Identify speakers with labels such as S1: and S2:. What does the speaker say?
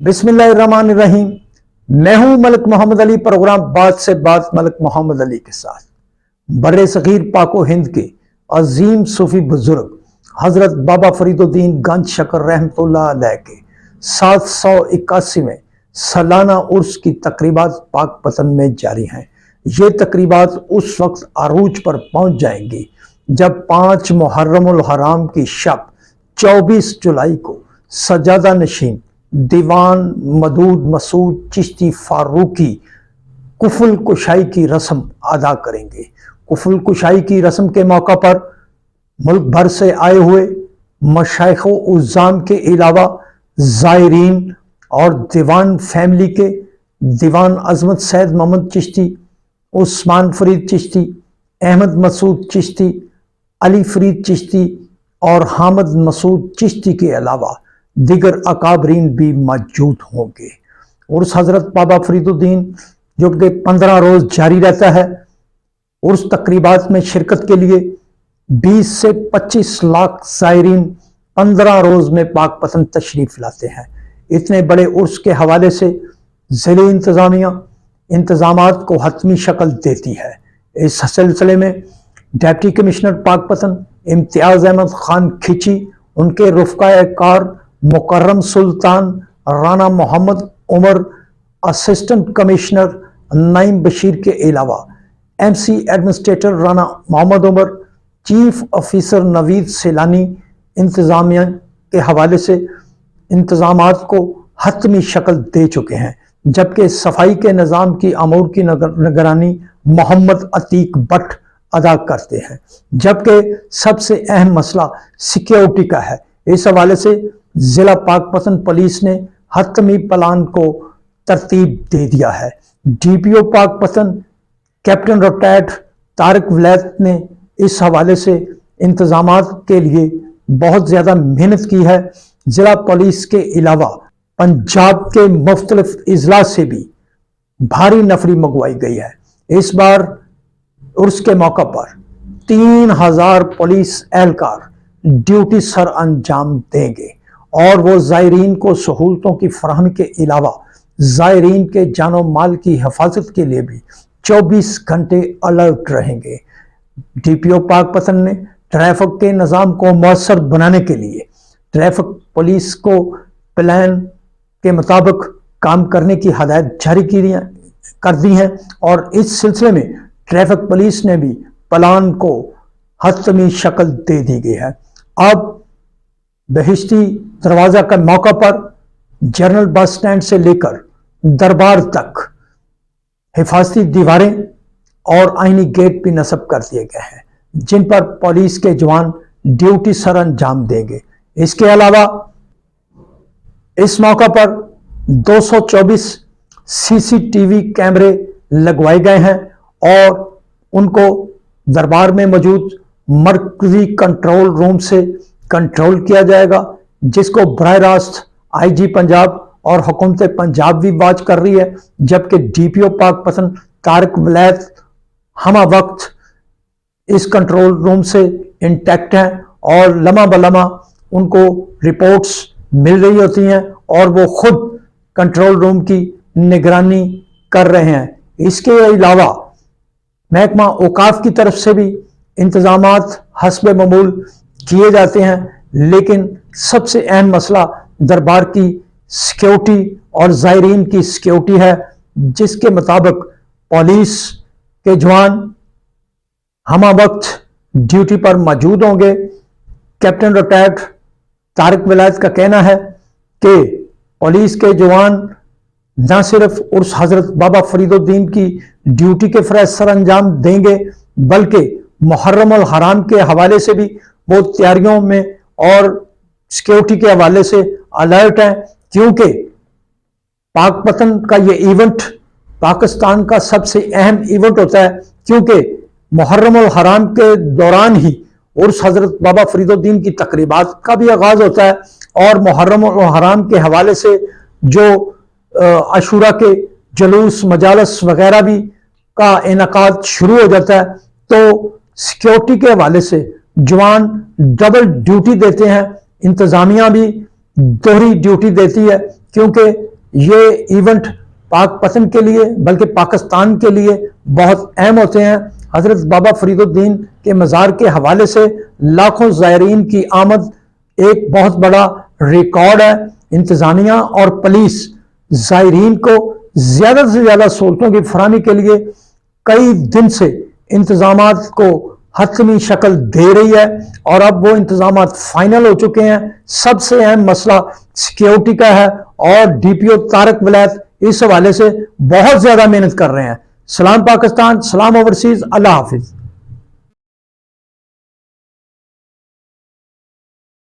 S1: बिस्मिल्लाहिर्रहमानिर्रहीम। मैं हूं मलिक मोहम्मद अली। प्रोग्राम बात से बात मलिक मोहम्मद अली के साथ बर्रे सगीर पाको हिंद के अजीम सूफी बुजुर्ग हजरत बाबा फरीदुद्दीन गंज शकर रहमतुल्लाह अलैह के 781वें सालाना उर्स की तकरीबात पाकपतन में जारी हैं। ये तकरीबात उस वक्त अरूज पर पहुंच जाएंगी जब 5 मुहर्रमुल हराम की शब 24 जुलाई को सजादा नशीन दीवान मदूद मसूद चिश्ती फारूकी कुफुल कुशाई की रस्म अदा करेंगे। कुफुल कुशाई की रस्म के मौका पर मुल्क भर से आए हुए मशाइख उज़्ज़ाम के अलावा ज़ायरीन और दीवान फैमिली के दीवान अजमत सैयद मोहम्मद चिश्ती, उस्मान फरीद चिश्ती, अहमद मसूद चिश्ती, अली फरीद चिश्ती और हामिद मसूद चिश्ती के अलावा दिगर अकाबरीन भी मौजूद होंगे। उर्स हजरत बाबा फरीदुद्दीन जो कि 15 रोज जारी रहता है। उर्स तकरीबात में शिरकत के लिए 20 से 25 लाख ज़ायरीन 15 रोज में पाकपतन तशरीफ लाते हैं। इतने बड़े उर्स के हवाले से ज़िले इंतज़ामिया इंतज़ामात को हतमी शक्ल देती है। इस सिलसिले में डिप्टी कमिश्नर पाकपतन इम्तियाज़ अहमद खान खिची, उनके रुफ़क़ा कार मुकर्रम सुल्तान राना मोहम्मद उमर, असिस्टेंट कमिश्नर नईम बशीर के अलावा MC administrator Rana Mohammad Umar, chief officer Naveed Sailani इंतज़ामिया के हवाले से इंतज़ामात को हतमी शक्ल दे चुके हैं, जबकि सफाई के निज़ाम की अमूर की निगरानी मोहम्मद अतीक भट्ट अदा करते हैं। जबकि सबसे अहम मसला सिक्योरिटी का है। इस हवाले से जिला पाकपतन पुलिस ने हतमी प्लान को तरतीब दे दिया है। DPO Pakpattan captain retired Tariq Walait ने इस हवाले से इंतजामात के लिए बहुत ज़्यादा मेहनत की है। जिला पुलिस के अलावा पंजाब के मुख्तलिफ अजला से भी भारी नफरी मंगवाई गई है। इस बार उर्स के मौका पर 3000 पुलिस एहलकार ड्यूटी सर अंजाम देंगे और वो ज़ायरीन को सहूलतों की फराहमी के अलावा ज़ायरीन के जानो माल की हिफाजत के लिए भी 24 घंटे अलर्ट रहेंगे। DPO पाकपतन ने ट्रैफिक के निज़ाम को मौसर बनाने के लिए ट्रैफिक पुलिस को प्लान के मुताबिक काम करने की हदायत जारी कर दी हैं और इस सिलसिले में ट्रैफिक पुलिस ने भी प्लान को हतमी शक्ल दे दी गई है। अब बहिश्ती दरवाज़ा का मौका पर जनरल बस स्टैंड से लेकर दरबार तक हिफाजती दीवारें और आईनी गेट भी नस्ब कर दिए गए हैं, जिन पर पुलिस के जवान ड्यूटी सर अंजाम देंगे। इसके अलावा इस मौका पर 224 CCTV कैमरे लगवाए गए हैं और उनको दरबार में मौजूद मरकजी कंट्रोल रूम से कंट्रोल किया जाएगा, जिसको बराह रास्त IG पंजाब और हुकूमत पंजाब भी वाच कर रही है। जबकि DPO पाकपतन तारिक वलैत हमा वक्त इस कंट्रोल रूम से इंटैक्ट हैं और लम्हा बलम्हा उनको रिपोर्ट्स मिल रही होती हैं और वो खुद कंट्रोल रूम की निगरानी कर रहे हैं। इसके अलावा महकमा औकाफ की तरफ से भी इंतजामात हस्बे मामूल किए जाते हैं, लेकिन सबसे अहम मसला दरबार की सिक्योरिटी और ज़ायरीन की सिक्योरिटी है, जिसके मुताबिक पुलिस के जवान हमा वक्त ड्यूटी पर मौजूद होंगे। कैप्टन रिटायर्ड तारिक वलैत का कहना है कि पुलिस के जवान न सिर्फ उर्स हजरत बाबा फरीदुद्दीन की ड्यूटी के फरज सर अंजाम देंगे, बल्कि मुहर्रमुल हराम के हवाले से भी वो तैयारियों में और सिक्योरिटी के हवाले से अलर्ट हैं, क्योंकि पाकपतन का ये इवेंट पाकिस्तान का सबसे अहम इवेंट होता है, क्योंकि मुहर्रमुल हराम के दौरान ही उर्स हजरत बाबा फरीदुद्दीन की तकरीबात का भी आगाज होता है और मुहर्रमुल हराम के हवाले से जो अशूरा के जुलूस मजालस वगैरह भी का इनकाद शुरू हो जाता है। तो सिक्योरिटी के हवाले से जवान डबल ड्यूटी देते हैं, इंतजामिया भी दोहरी ड्यूटी देती है, کیونکہ یہ ایونٹ پاک پتن کے لیے بلکہ پاکستان کے لیے بہت اہم ہوتے ہیں۔ حضرت بابا فرید الدین کے مزار کے حوالے سے لاکھوں زائرین کی آمد ایک بہت بڑا ریکارڈ ہے۔ انتظامیہ اور پولیس زائرین کو زیادہ سے زیادہ سہولتوں کی فراہمی کے لیے کئی دن سے انتظامات کو حتمی شکل دے رہی ہے، اور اب وہ انتظامات فائنل ہو چکے ہیں۔ سب سے اہم مسئلہ سیکیورٹی کا ہے، اور ڈی پی او طارق ولایت اس حوالے سے بہت زیادہ محنت کر رہے ہیں۔ سلام پاکستان، سلام اوورسیز، اللہ حافظ۔